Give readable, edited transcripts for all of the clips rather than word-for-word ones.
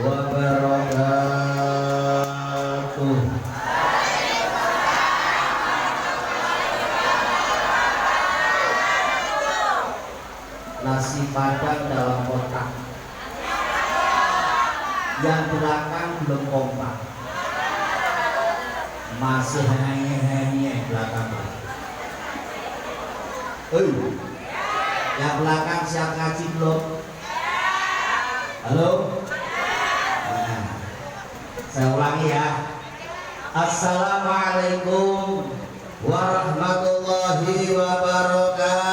wabarakatuh. Nasi padang dalam kotak, yang belakang belum kompak, masih hanya belakang. Yang belakang siap ngaji belum? Halo? Nah, saya ulangi ya. Assalamualaikum warahmatullahi wabarakatuh.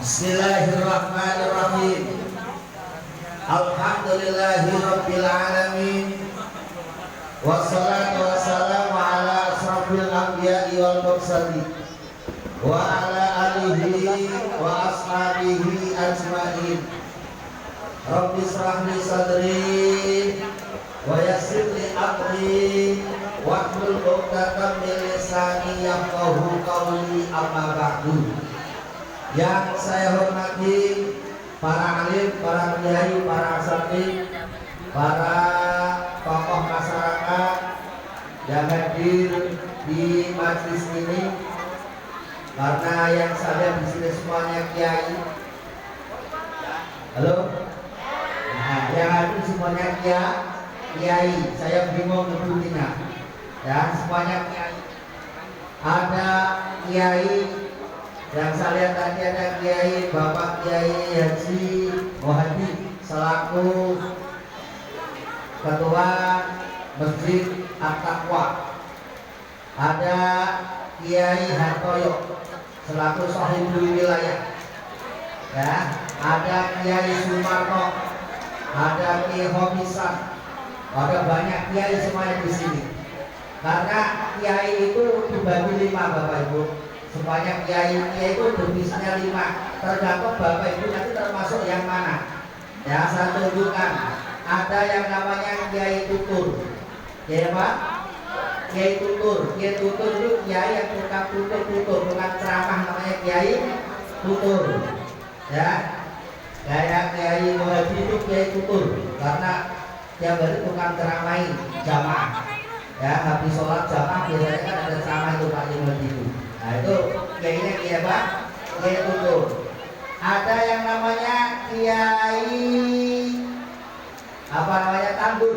Bismillahirrahmanirrahim. Alhamdulillahi rabbil alamin. Wassalatu wassalamu ala asrafil anbiya'i wal mursalin wa ala alihi wa ashabihi ajma'in. Rabbi shrah li sadri wa yassir li amri wahlul 'uqdatam min lisani yafqahu qawli, amma ba'du. Yang saya hormati para alim, para kiai, para asatidz, para tokoh masyarakat yang hadir di majelis ini, karena yang saya di sini semuanya kiai. Halo? Nah, yang hadir semuanya kiai. Saya bingung nyebutnya. Ya, semuanya kiai. Ada kiai yang saya lihat tadi, ada Kiai Bapak Kiai Haji Muhadi selaku Ketua Masjid At-Taqwa. Ada Kiai Hartoyo selaku Sahibul Wilayah. Ya, ada Kiai Sumarno, ada Kiai Homisan, ada banyak kiai semuanya di sini. Karena kiai itu dibagi 5 Bapak Ibu. Sebanyak kiai itu definisinya 5, tergantung Bapak Ibu nanti termasuk yang mana. Ya, saya tunjukkan. Ada yang namanya Kiai Tutur. Ya Pak? Kiai Tutur. Kiai Tutur itu kiai yang tukang tutur, bukan ceramah, namanya Kiai Tutur. Ya, kayak Kiai Muhadi itu Kiai Tutur, karena tiap hari tukang ceramahi jamaah. Ya, habis sholat jamaah biasanya kan ada ceramah itu Pak Muhadi itu. Nah, itu kiainya Kiai apa? Kiai Tutur. Ada yang namanya Kiai apa namanya Tandur.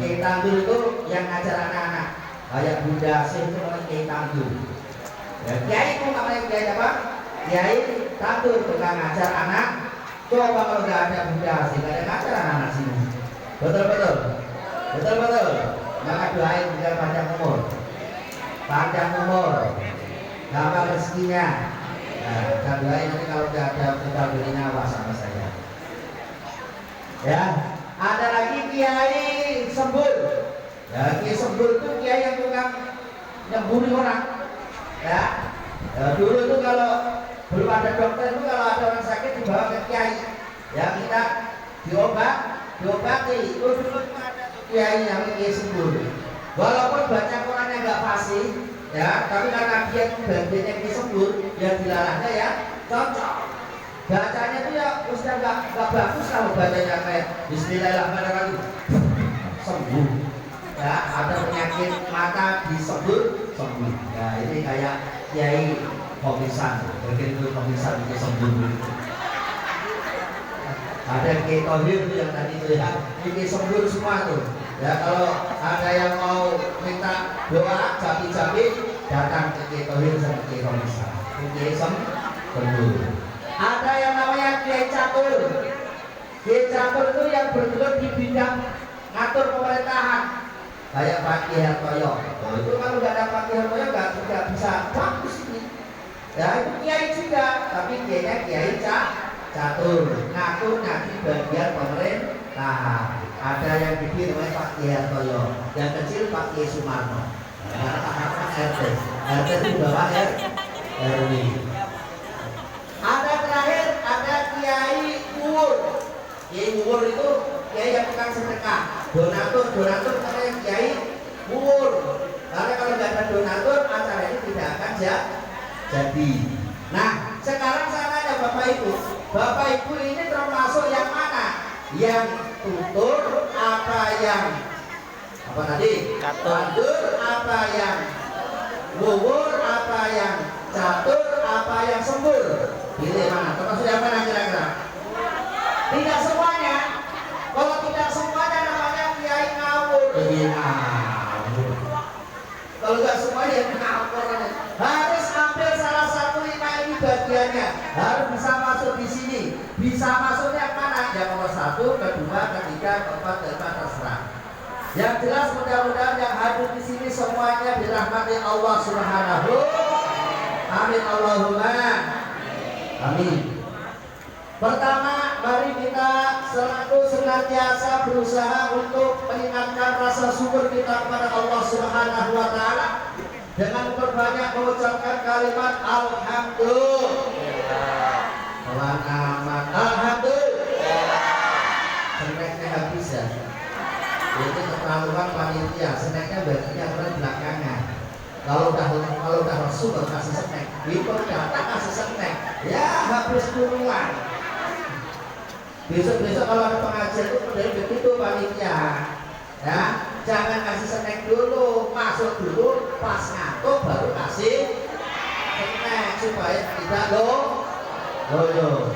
Kiai Tandur itu yang ngajar anak-anak. Kayak Bunda Syekh itu namanya Kiai Tandur. Ya, kiai itu namanya Kiai apa? Kiai Tandur, tukang ngajar anak. Coba kalau nggak ada Bunda Syekh, nggak ada ngajar anak-anak sini. Betul. Maka doain biar panjang umur. Gampang rezekinya. Nah, saya doain nanti kalau tidak ada kita beri nyawa sama saya. Ya, ada lagi Kiai Sembul. Ya, Kiai Sembul itu kiai yang tukang nyemburi orang. Ya, dulu itu kalau belum ada dokter itu, kalau ada orang sakit dibawa ke kiai. Ya, kita diobati. Itu dulu ada kiai yang Kiai Sembul. Walaupun baca Qurannya nggak fasih, ya, tapi karena dia bagiannya disebut, ya dilarangnya ya cocok. Bacanya itu ya ustaz nggak bagus kalau bacanya kayak Bismillahirrahmanirrahim sembuh. Ya, ada penyakit mata disebut sembuh. Ya, ini kayak Kiai Komisan, begitu Komisan itu sembuh. Ada Kiai Tohir itu yang tadi itu ya, ini sembuh semua tuh. Ya, kalau ada yang mau minta doa japi-japi, datang ke Kiai Tohir sama Kiai Komisan. Kiai sembuh. Ada yang namanya Kiai Catur. Kiai Catur itu yang bergelut di bidang ngatur pemerintahan. Kayak Pak Kiai Hartoyo. Itu kalau nggak ada Pak Kiai Hartoyo nggak bisa bagus ini. Ya, itu Kiai juga, tapi Kiainya Kiai Catur. Ngatur nanti bagian pemerintahan. Ada yang gede namanya Pak Kiai Hartoyo, yang kecil Pak Kiai Sumarno. RT itu bawah RW. Ada terakhir, ada Kiai Uwur. Kiai Uwur itu kiai yang tukang sedekah. Donatur namanya Kiai Uwur. Karena kalau nggak ada donatur, acara ini tidak akan jadi. Nah, sekarang saya tanya Bapak Ibu ini termasuk yang mana? Yang tutur apa yang apa tadi? Tandur apa yang wuwur apa yang catur apa yang sembur? Pilih mana? Termasuk yang mana kira-kira? Tidak semuanya. Kalau tidak semuanya namanya kiai ngawur. Kalau nggak semuanya ngawur. Harus ambil salah satu 5 ini bagiannya. Harus bisa masuk di sini. Bisa masuknya mana? Yang nomor 1, kedua, ketiga, keempat, kelima terserah. Yang jelas mudah-mudahan yang hadir di sini semuanya dirahmati Allah Subhanahu. Amin Allahumma. Amin. Pertama, mari kita selalu senantiasa berusaha untuk meningkatkan rasa syukur kita kepada Allah Subhanahu wa taala dengan memperbanyak mengucapkan kalimat alhamdulillah. Tuhan amat alhamdulillah. Seneknya habis ya. Itu keterlaluan panitia, seneknya baginya orang belakangan. Kalau udah Rasul kasih senek, itu datang kasih senek. Ya habis duluan. Besok-besok kalau ada pengajian itu model begitu panitia, ya jangan kasih snack dulu, masuk dulu, pas ngantuk baru kasih snack supaya tidak loyo.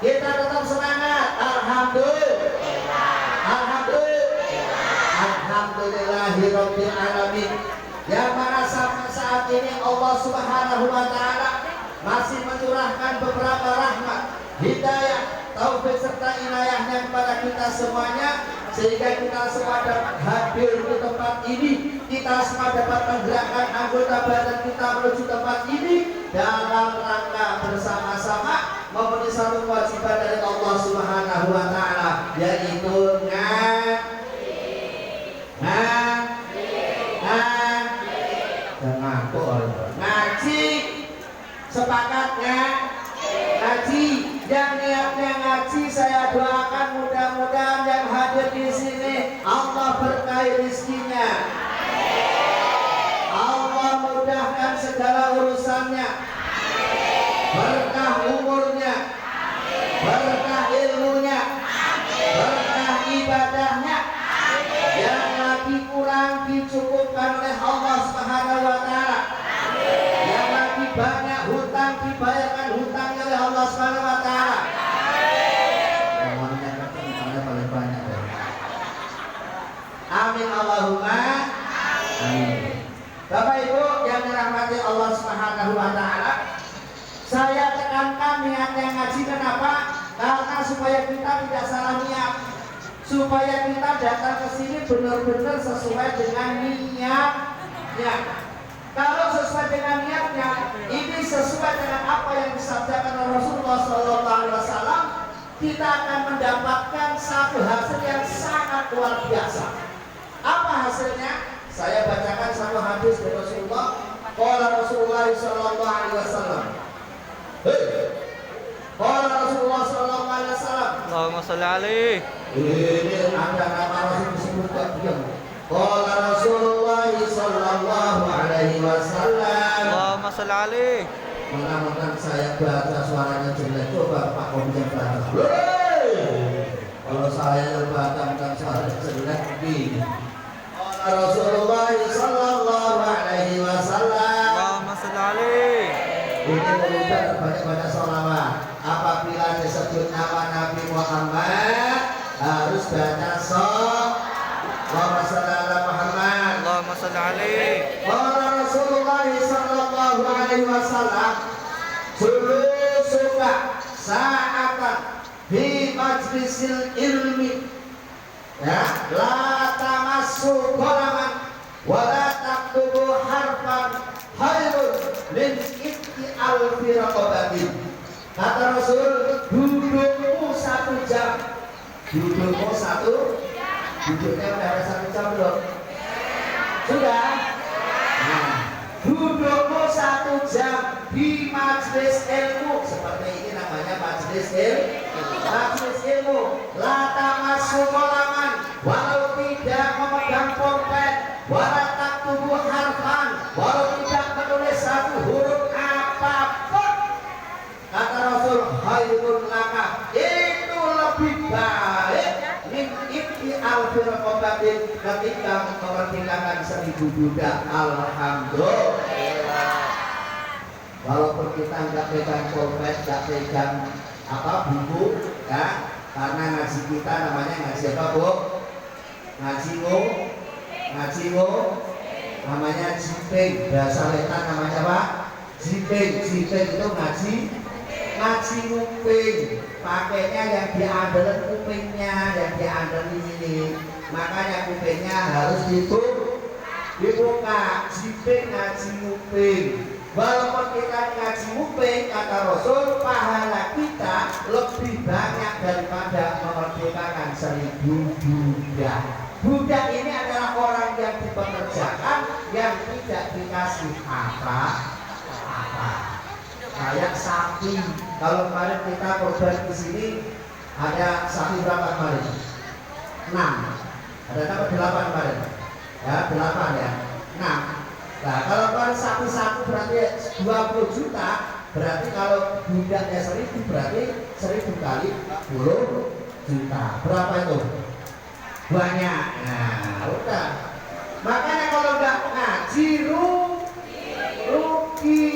Kita tetap semangat, alhamdulillah, alhamdulillahirabbil alamin. Yang mana sampai saat ini Allah Subhanahu wa taala masih mencurahkan beberapa rahmat, hidayah, taufik serta inayahnya kepada kita semuanya, sehingga kita semua dapat hadir di tempat ini, kita semua dapat menggerakkan anggota badan kita menuju tempat ini dalam rangka bersama-sama memenuhi satu kewajiban dari Allah Subhanahu wa taala, yaitu ngaji. Sepakatnya ngaji. Yang niatnya ngaji, saya doakan mudah-mudahan yang hadir di sini Allah berkahi rizkinya, Allah mudahkan segala urusannya, berkah umurnya, berkah ilmunya, berkah ibadahnya. Yang lagi kurang dicukupkan oleh Allah Subhanahu wa taala. Yang lagi banyak hutang dibayarkan hutangnya oleh Allah Subhanahu wa taala. Paling banyak. Amin Allahumma amin. Bapak Ibu yang dirahmati Allah Subhanahu wa taala, saya tekankan niatnya ngaji kenapa? Karena supaya kita tidak salah niat, supaya kita datang ke sini benar-benar sesuai dengan niatnya. Kalau sesuai dengan niatnya, ini sesuai dengan apa yang disabdakan oleh Rasulullah SAW, kita akan mendapatkan satu hasil yang sangat luar biasa. Apa hasilnya? Saya bacakan satu hadis dari Rasulullah. Qala Rasulullah SAW. Qala Rasulullah SAW. Allahumma sholli alaihi. Ini ada nama Rasul disebutkan diam. Qala Rasulullah sallallahu alaihi wasallam. Allahumma sholli alaihi. Mentang-mentang saya baca suaranya jelek, coba Pak Komjen baca. Kalau saya baca mentang suaranya jelek begini. Qala Rasulullah sallallahu alaihi wasallam. Allahumma sholli alaihi. Ini merupakan banyak-banyak sholawat. Apabila disebut nama Nabi Muhammad, harus baca Allahumma sholli ala Muhammad. Allahumma sholli alaihi. Qala Rasulullah sallallahu alaihi wasallam, "Julusuka sa'atan fi majlisil ilmi, ya, la tamassu qalaman wa la taktubu harfan khairun min itti alfi raqabatin." Kata Rasul, dudukmu 1 jam. Duduknya udah ada 1 jam belum? Sudah? Nah, dudukmu 1 jam di majelis ilmu. Seperti ini namanya majelis ilmu. La tamassu qalaman, walau tidak memegang pulpen, wala taktubu harfan, walau tidak menulis 1 huruf apapun kata Rasul khairun laka itu lebih baik min ibti al-firqobatin ketika memerdekakan 1000 budak. Alhamdulillah. Walaupun kita nggak pegang pulpen, nggak pegang buku ya, karena ngaji kita namanya ngaji apa Bu? Ngaji namanya jipeng, bahasa wetan namanya apa? Jipeng itu ngaji nguping, pakainya yang diandelin kupingnya, yang diandelin ini, makanya kupingnya harus dibuka. Jipeng ngaji nguping. Walaupun kita ngaji nguping, kata Rasul, pahala kita lebih banyak daripada memerdekakan 1000 budak. Budak ini adalah orang yang dipekerjakan, yang tidak dikasih apa-apa. Kayak sapi. Kalau kemarin kita korban di sini ada sapi berapa kemarin? 6. Ada tambah 8 kemarin. Ya, 8 ya. 6. Nah, kalau kemarin sapi satu berarti 20 juta. Berarti kalau budaknya 1000 berarti 1000 kali 10 juta. Berapa itu? Banyak. Nah, udah. Makanya kalau nggak ngaji rugi.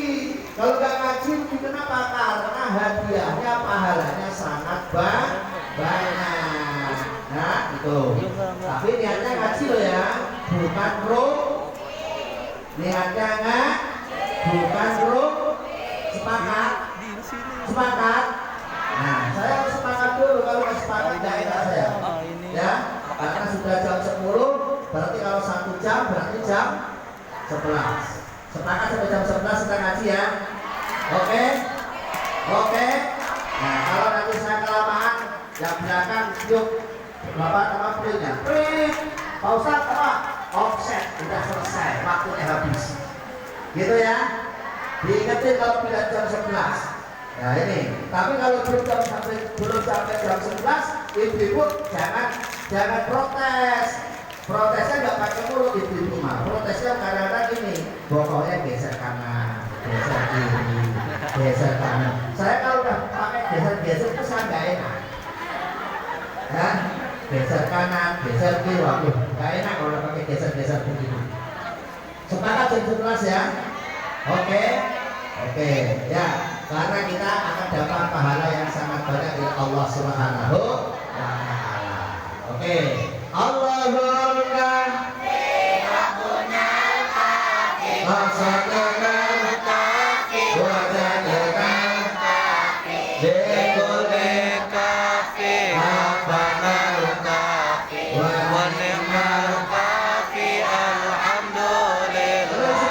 Kalau nggak ngaji rugi kenapa? Karena hadiahnya pahalanya sangat banyak. Nah, itu. Tapi niatnya ngaji loh ya, bukan niatnya bukan sepakat. Nah, saya harus sepakat dulu. Kalau nggak sepakat nggak enak saya. Ya, karena sudah jam 10, berarti kalau 1 jam berarti jam 11. Sepakat sampai jam 11 kita ngaji ya. Oke. Nah, kalau nanti saya kelamaan, yang belakang yuk Bapak sama printnya. Print. Pak Ustadz apa? Offset sudah selesai, waktunya habis. Gitu ya. Diingetin kalau tidak jam 11. Nah ini, tapi kalau belum sampai jam 11, ibu-ibu jangan protes. Protesnya nggak pakai mulut ibu-ibu mah. Protesnya kadang-kadang gini, pokoknya geser kanan, geser kiri, geser kanan. Saya kalau udah pakai geser itu saya nggak enak. Ya, geser kanan, geser kiri, waduh, nggak enak kalau udah pakai geser begini. Sepakat jam 11 ya. Oke, ya. Karena kita akan dapat pahala yang sangat banyak dari Allah Subhanahu wa Ta'ala. Oke. Allahumma rabbunal kafi wa sadaqal kafi wa jadakal kafi likulli kafi rabbunal kafi wa ni'mal kafi alhamdulillah.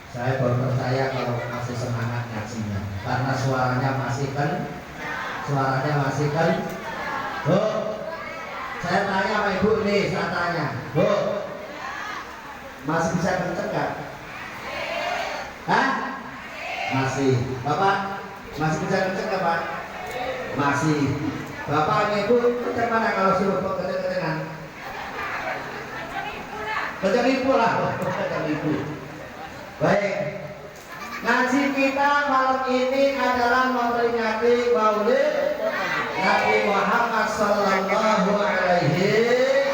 Saya baru percaya kalau masih semangat ngajinya, karena suaranya masih Bu, saya tanya sama ibu nih, saya tanya, Bu, masih bisa kenceng nggak? Hah? Masih. Bapak masih bisa kenceng nggak Pak? Masih. Bapaknya ibu kenceng mana kalau suruh kenceng-kencengan? Kenceng ibu lah. Kenceng ibu. Baik. Ngaji kita malam ini adalah memperingati Maulid Nabi Muhammad sallallahu alaihi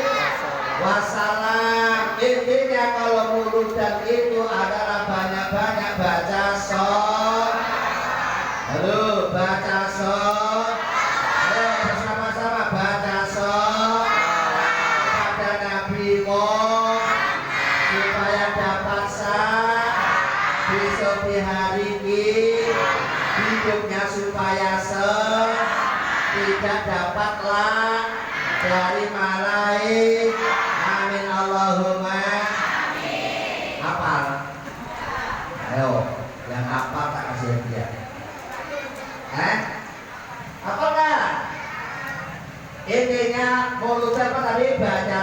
wasallam. Intinya kalau muludan itu adalah banyak-banyak baca Halo, baca Ayo bersama-sama baca pada Nabi supaya dapat besok di hari ini hidupnya supaya tidak dapatlah dari malaik. Amin Allahumma amin. Hafal. Ayo, yang hafal tak kasih hadiah. Apa enggak? Intinya mulut apa tadi? Baca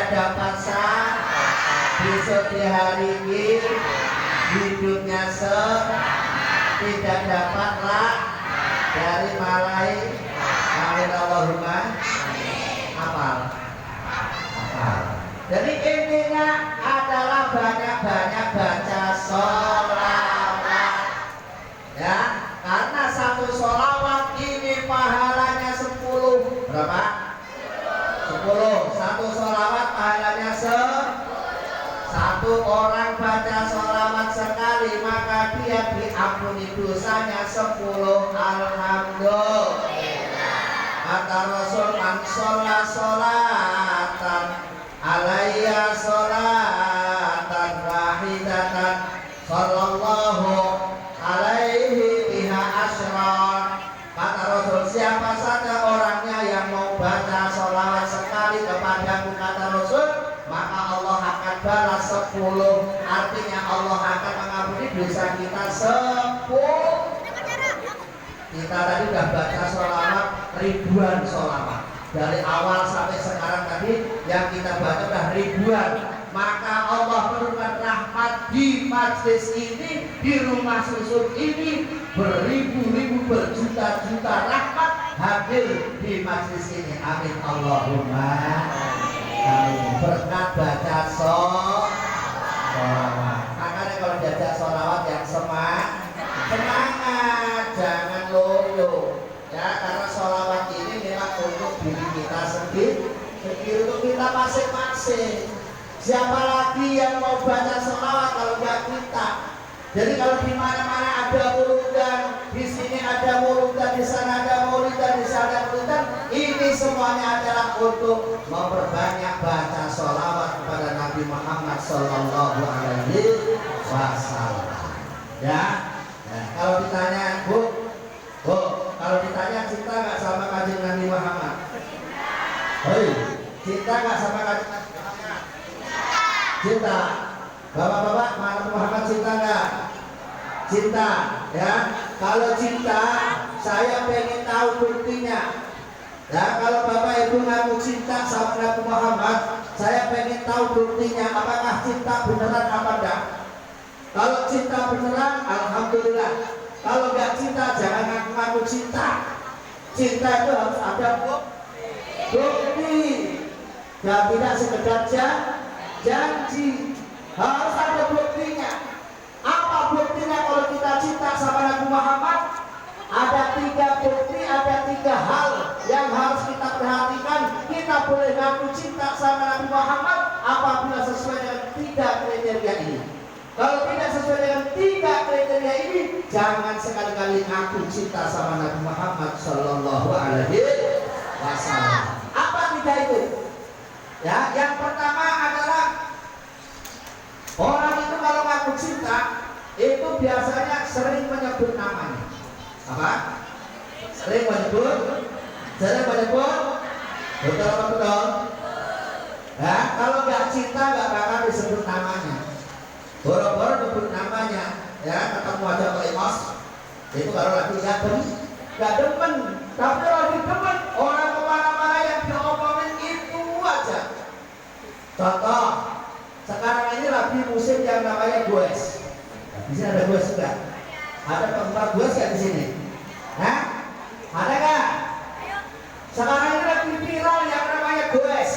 dapat sah besok di hari ini hidupnya tidak dapat lah dari malai. Amin Allahumma. Hafal. Jadi intinya adalah banyak-banyak baca sholawat, ya, karena satu sholawat ini pahalanya 10. Berapa? 10. Satu sholawat pahalanya satu orang baca sholawat sekali maka dia diampuni dosanya 10. Alhamdulillah. Kata Rasul, man sholla sholatan alayya sholatan wahidatan sallallahu alaihi biha asyran. Kata Rasul, siapa saja orangnya yang mau baca sholawat sekali kepadaku, kata Rasul, maka Allah akan balas 10. Artinya Allah akan mengampuni dosa kita 10. Kita tadi sudah baca sholawat ribuan sholawat dari awal sampai sekarang tadi yang kita baca sudah ribuan. Maka Allah menurunkan rahmat di majlis ini, di rumah susun ini, beribu-ribu berjuta-juta rahmat hadir di majlis ini. Amin Allahumma amin. Berkat baca sholawat. Makanya kalau baca sholawat yang semangat, jangan loyo, ya, karena sholawat ini memang untuk diri kita sendiri, untuk kita masing-masing. Siapa lagi yang mau baca sholawat kalau nggak kita? Jadi kalau di mana-mana ada muludan, di sini ada muludan, di sana ada muludan, di sana ada muludan, ini semuanya adalah untuk memperbanyak baca sholawat kepada Nabi Muhammad Sallallahu Alaihi Wasallam. Ya. Nah, kalau ditanya, Bu, kalau ditanya cinta nggak sama kanjeng Nabi Muhammad? Hei, cinta nggak sama kanjeng Nabi Muhammad? Cinta. Bapak-bapak, Nabi Muhammad cinta nggak? Cinta, ya. Kalau cinta, saya pengen tahu buktinya. Ya, kalau Bapak Ibu ngaku cinta sama Nabi Muhammad, saya pengen tahu buktinya. Apakah cinta beneran apa enggak? Kalau cinta beneran, alhamdulillah. Kalau nggak cinta, jangan ngaku-ngaku cinta. Cinta itu harus ada bukti. Dan tidak sekedar janji. Harus ada buktinya. Apa buktinya kalau kita cinta sama Nabi Muhammad? Ada 3 bukti, ada 3 hal yang harus kita perhatikan. Kita boleh ngaku cinta sama Nabi Muhammad apabila sesuai dengan 3 kriteria ini. Kalau tidak sesuai dengan 3 kriteria ini, jangan sekali-kali ngaku cinta sama Nabi Muhammad Sallallahu Alaihi Wasallam. Apa 3 itu? Ya, yang pertama adalah orang itu kalau ngaku cinta itu biasanya sering menyebut namanya. Apa? Sering menyebut? Betul apa betul? Ya, kalau nggak cinta nggak bakal disebut namanya. Boro-boro nyebut namanya, ya, ketemu aja ke Emos. Itu kalau lagi nggak demen. Tapi kalau lagi demen, orang kemana-mana yang diomongin itu aja. Contoh, sekarang ini lagi musim yang namanya goes. Di sini ada goes juga. Ada penggemar goes nggak di sini? Hah? Ada nggak? Sekarang ini lagi viral yang namanya goes.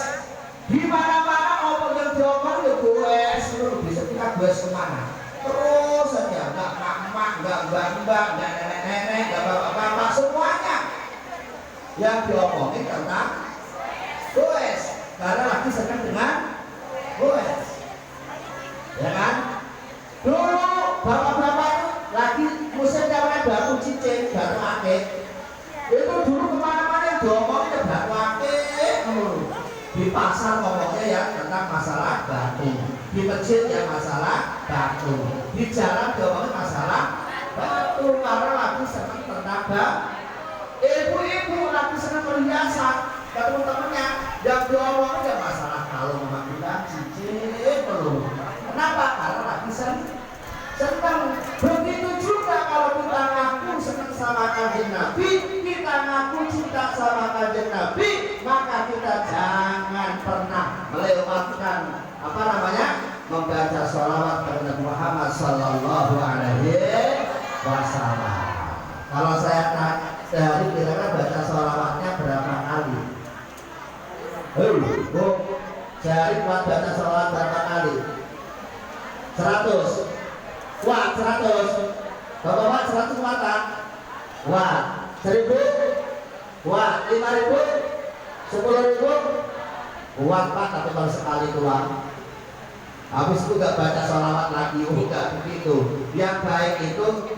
Di mana-mana omong yang diomong ya goes. Lu bisa kita goes kemana? Terus saja, nggak mak-mak, nggak mbak-mbak, nggak nenek-nenek, nggak bapak-bapak, semuanya yang diomongin tentang goes. Karena lagi senang dengan goes, ya kan? Dulu bapak-bapak itu lagi musim namanya batu cincin, batu akik. Itu dulu kemana-mana yang diomongin batu akik. Di pasar ngomongnya ya tentang masalah batu, di masjid ya masalah batu, di jalan diomongin masalah batu. Karena lagi senang tentang batu. Ibu-ibu lagi senang perhiasan, teman-temannya yang diomongin ya masalah kalung, manggilan, cincin, perlu. Kenapa? Karena lagi senang. Begitu juga kalau kita ngaku senang sama kanjeng Nabi, kita ngaku cinta sama kanjeng Nabi, maka kita jangan pernah melewati sholawatnya berapa kali? Bu, jari kuat baca sholawat berapa kali? 100. Kuat 100. Bapak-bapak 100 kuatan? Kuat. 1000? Kuat. 5000? 10.000? Kuat Pak, tapi kalau sekali doang. Habis itu gak baca sholawat lagi, gak begitu. Yang baik itu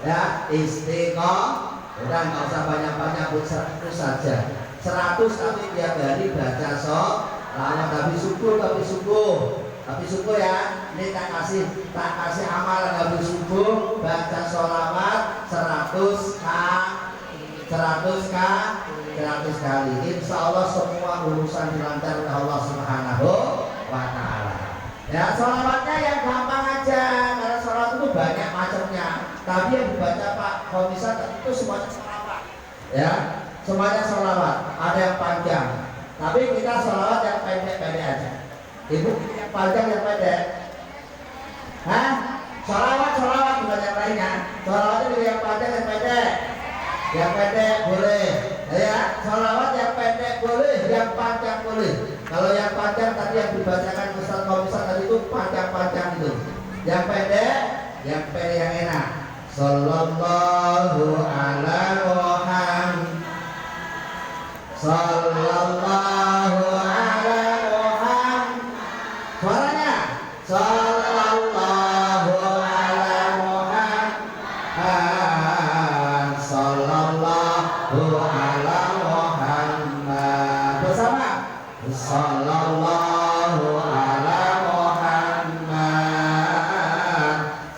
ya istiqomah. Udah nggak usah banyak-banyak, buat 100 saja. 100 tapi tiap hari baca sholawat. Tapi subuh ya. Ini tak kasih amalan habis subuh baca sholawat 100 kali. Insya Allah semua urusan dilancarkan oleh Allah Subhanahu wa Ta'ala. Ya, sholawatnya yang gampang aja, karena sholawat itu banyak macamnya. Tapi yang dibaca Pak Komisar itu semuanya sholawat. Ya, semuanya sholawat. Ada yang panjang, tapi kita sholawat yang pendek-pendek aja. Ibu yang panjang yang pendek. Hah? Sholawat bukan yang lainnya. Sholawat itu yang panjang yang pendek. Yang pendek boleh. Ya, sholawat yang pendek boleh, yang panjang boleh. Kalau yang panjang tadi yang dibacakan Ustaz Komisar tadi itu panjang-panjang itu. Yang pendek yang enak. Sallallahu ala Muhammad. Sallallahu ala Muhammad. Suaranya sallallahu ala Muhammad. Sallallahu ala Muhammad. Bersama. Sallallahu ala Muhammad.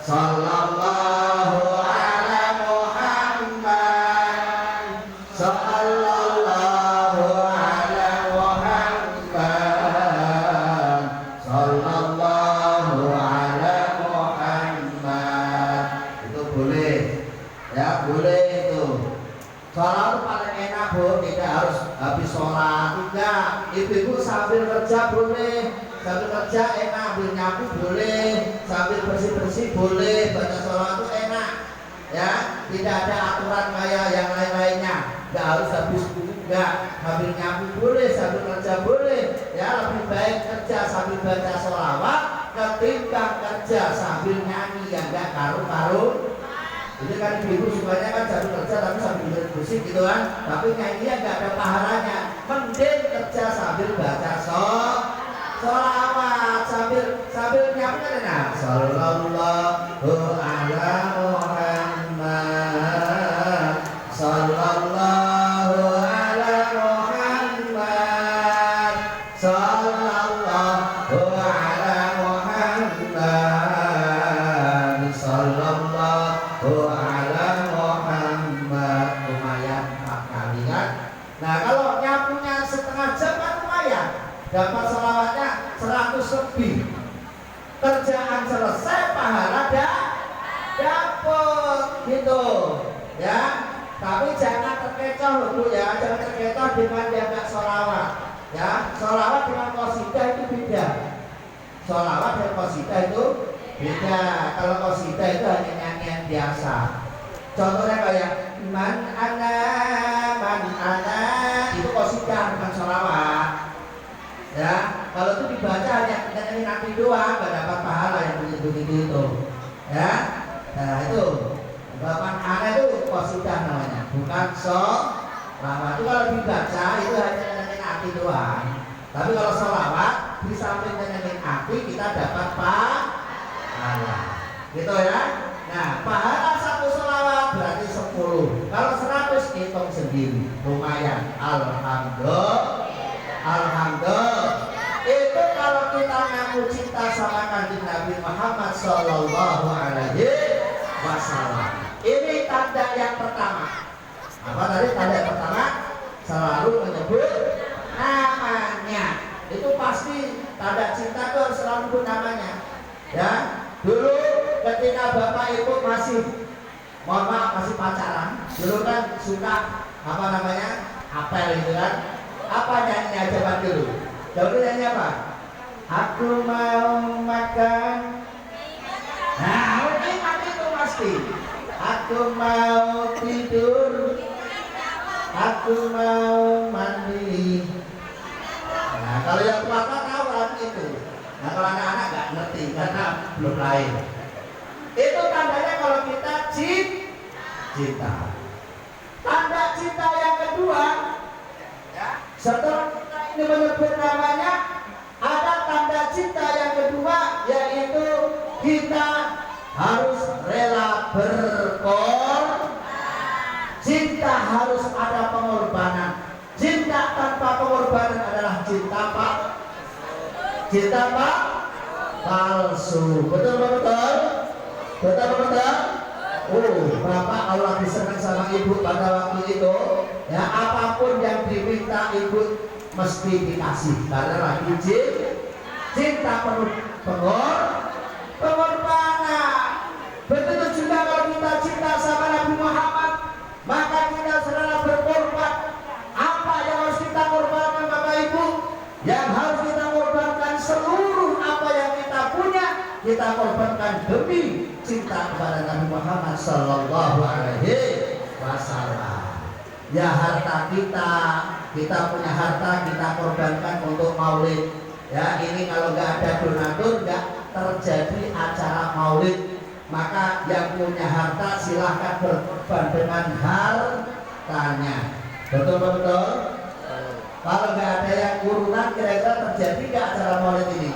Sallallahu ala Muhammad. Sallallahu ala Muhammad. Sallallahu ala Muhammad. Itu boleh. Ya, boleh itu. Sholat paling enak Bu, tidak harus habis sholat. Enggak, ibu-ibu sambil kerja boleh. Sambil kerja enak, sambil nyapu boleh. Sambil bersih-bersih boleh. Baca sholat itu enak. Ya, tidak ada aturan kayak yang lain-lainnya. Enggak harus habis buku, enggak. Sambil nyapu boleh, sambil kerja boleh. Ya, lebih baik kerja sambil baca sholawat ketimbang kerja sambil nyanyi yang enggak karu-karu. Jadi kan ibu sukanya kan sambil kerja tapi sambil bersih gitu kan. Tapi nyanyinya nggak ada pahalanya. Mending kerja sambil baca sholawat sambil nyapu kan enak. Sallallahu ala Muhammad. Sallallahu ala Muhammad. Sallallahu ala Muhammad. Sallallahu ala Muhammad. Lumayan 4 kali kan. Nah kalau nyapunya setengah jam kan lumayan, dapat sholawatnya 100 lebih. Kerjaan selesai, pahala dapet gitu ya. Tapi jangan terkecoh Bu ya, jangan terkecoh dengan yang gak sholawat ya. Sholawat dengan qasidah itu beda. Sholawat dan qasidah itu beda. Kalau qasidah itu hanya nyanyian biasa. Contohnya kayak man ana itu qasidah bukan sholawat. Ya, kalau itu dibaca hanya nyanyi nanti doang, gak dapat pahala yang begitu itu. Ya, nah itu man ana itu qasidah namanya, bukan sholawat. Itu kalau dibaca itu hanya nyanyi nanti doang. Tapi kalau sholawat di samping nyanyi nanti kita dapat pahala. Gitu ya. Nah, pahala 1 sholawat berarti 10. Kalau 100 hitung sendiri. Lumayan. Alhamdulillah. Itu kalau kita ngaku cinta sama kanjeng Nabi Muhammad Sallallahu Alaihi Wasallam. Ini tanda yang pertama. Apa tadi tanda yang pertama? Selalu menyebut namanya. Itu pasti tanda cinta itu harus selalu menyebut namanya. Ya. Dulu ketika bapak ibu masih masih pacaran, dulu kan suka apa namanya apel gitu kan. Apa nyanyinya zaman dulu? Dulu nyanyi apa? Aku mau makan. Nah, nikmat itu pasti. Aku mau tidur. aku mau mandi. Nah, kalau yang tua tahu lagu itu. Nah, kalau anak-anak nggak ngerti karena belum lahir. Itu tandanya kalau kita cinta. Tanda cinta yang kedua, ya, setelah kita ini menyebut namanya, ada tanda cinta yang kedua, yaitu kita harus rela berkorban. Cinta harus ada pengorbanan. Cinta tanpa pengorbanan adalah cinta pak. Cinta pak palsu. Betul betul. Betul betul. Bapak kalau lagi senang sama ibu pada waktu itu, ya apapun yang diminta ibu mesti dikasih karena lagi cinta penuh pengorbanan. Begitu juga kalau kita cinta sama Nabi Muhammad, maka kita selalu berkorban. Apa yang harus kita korbankan Bapak Ibu? Yang harus kita korbankan seluruh apa yang kita punya, kita korbankan demi cinta kepada Nabi Muhammad Sallallahu Alaihi Wasallam. Ya harta kita punya harta kita korbankan untuk maulid. Ya ini kalau nggak ada donatur nggak terjadi acara maulid. Maka yang punya harta silahkan berkorban dengan hartanya. Betul betul. Kalau nggak ada yang kurunan kira-kira terjadi nggak acara maulid ini?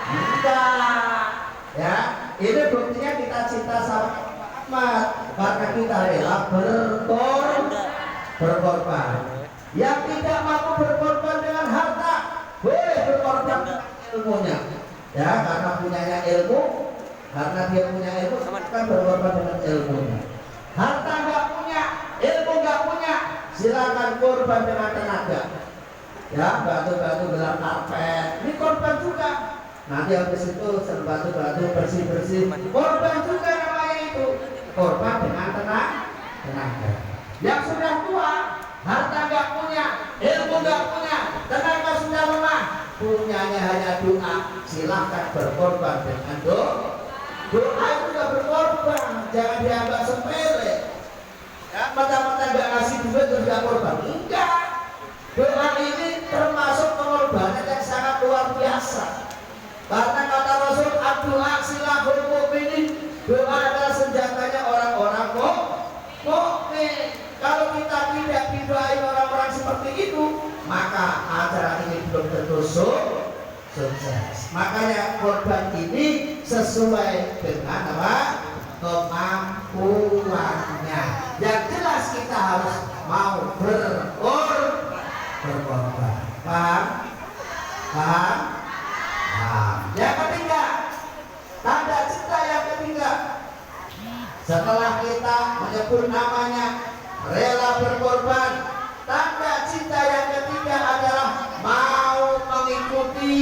Enggak. Ya. Ini buktinya kita cinta sama Muhammad karena kita rela berkorban. Yang tidak mampu berkorban dengan harta boleh berkorban dengan ilmunya. Ya karena punyanya ilmu, karena dia punya ilmu akan berkorban dengan ilmunya. Harta nggak punya, ilmu nggak punya, silakan korban dengan tenaga. Ya batu-batu gelar karpet, ini korban juga. Nanti habis itu batu-batu bersih-bersih, korban juga namanya itu. Korban dengan tenaga. Yang sudah tua, harta nggak punya, ilmu nggak punya, tenaga sudah lemah, punyanya hanya doa. Silahkan berkorban dengan doa. Doa itu nggak berkorban, jangan dianggap sepele. Ya, mata-mata nggak ngasih duit terus nggak korban. Enggak. Doa ini termasuk pengorbanan yang sangat luar biasa. Karena kata Rasul, doa silahul mu'minin. Doa adalah senjatanya orang-orang mukmin. Kalau kita tidak didoain orang-orang seperti itu, maka acara ini belum tentu sukses. Makanya korban ini sesuai dengan apa? Kemampuannya. Yang jelas kita harus mau berkorban. Paham? Paham? Yang ketiga, tanda cinta yang ketiga, setelah kita menyebut namanya rela berkorban, tanda cinta yang ketiga adalah mau mengikuti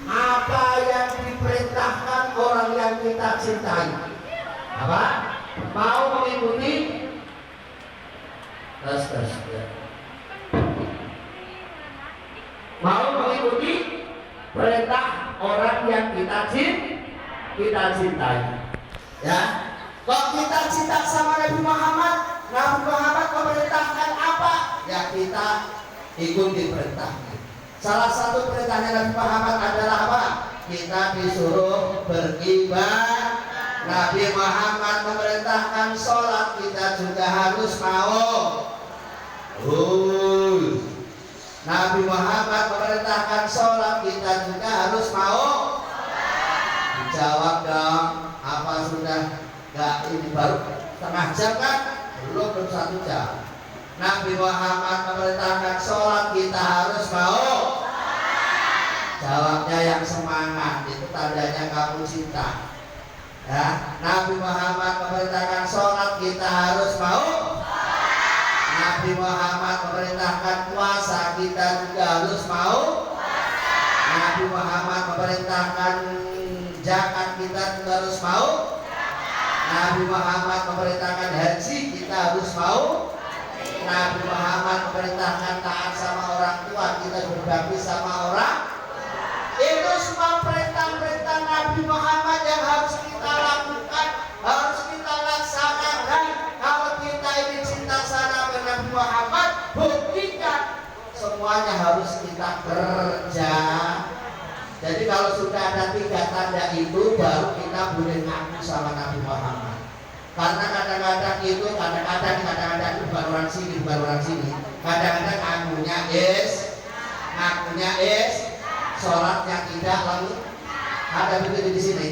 apa yang diperintahkan orang yang kita cintai. Apa? Mau mengikuti mau mengikuti perintah orang yang kita cintai. Ya, kalau kita cinta sama Nabi Muhammad memerintahkan apa? Ya kita ikuti perintahnya. Salah satu perintahnya Nabi Muhammad adalah apa? Kita disuruh beribadah. Nabi Muhammad memerintahkan sholat, kita juga harus mau. Nabi Muhammad memerintahkan sholat, kita juga harus mau. Dijawab dong. Apa sudah nggak ini baru setengah jam kan? Belum 1 jam. Nabi Muhammad memerintahkan sholat, kita harus mau. Jawabnya yang semangat, itu tandanya kamu cinta. Ya, Nabi Muhammad memerintahkan sholat, kita harus mau. Nabi Muhammad memerintahkan puasa, kita juga harus mau. Nabi Muhammad memerintahkan zakat, kita juga harus mau. Nabi Muhammad memerintahkan haji, kita harus mau. Nabi Muhammad memerintahkan taat sama orang tua, kita berbakti sama orang. Itu semua perintah-perintah Nabi Muhammad yang harus kita lakukan, harus kita laksanakan. Kalau kita ini cinta sama Nabi Muhammad, buktikan. Semuanya harus kita kerja. Jadi kalau sudah ada 3 tanda itu, baru kita boleh ngaku sama Nabi Muhammad. Karena kadang-kadang itu, kadang-kadang bukan orang sini, kadang-kadang ngakunya sholatnya tidak lalu ada begitu di sini.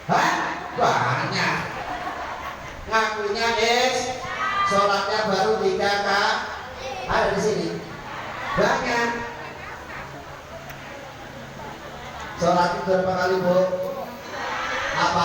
Hah? Banyak. Ngakunya sholatnya baru 3 ada di sini. Banyak. Sholat itu berapa kali, Bu? Apa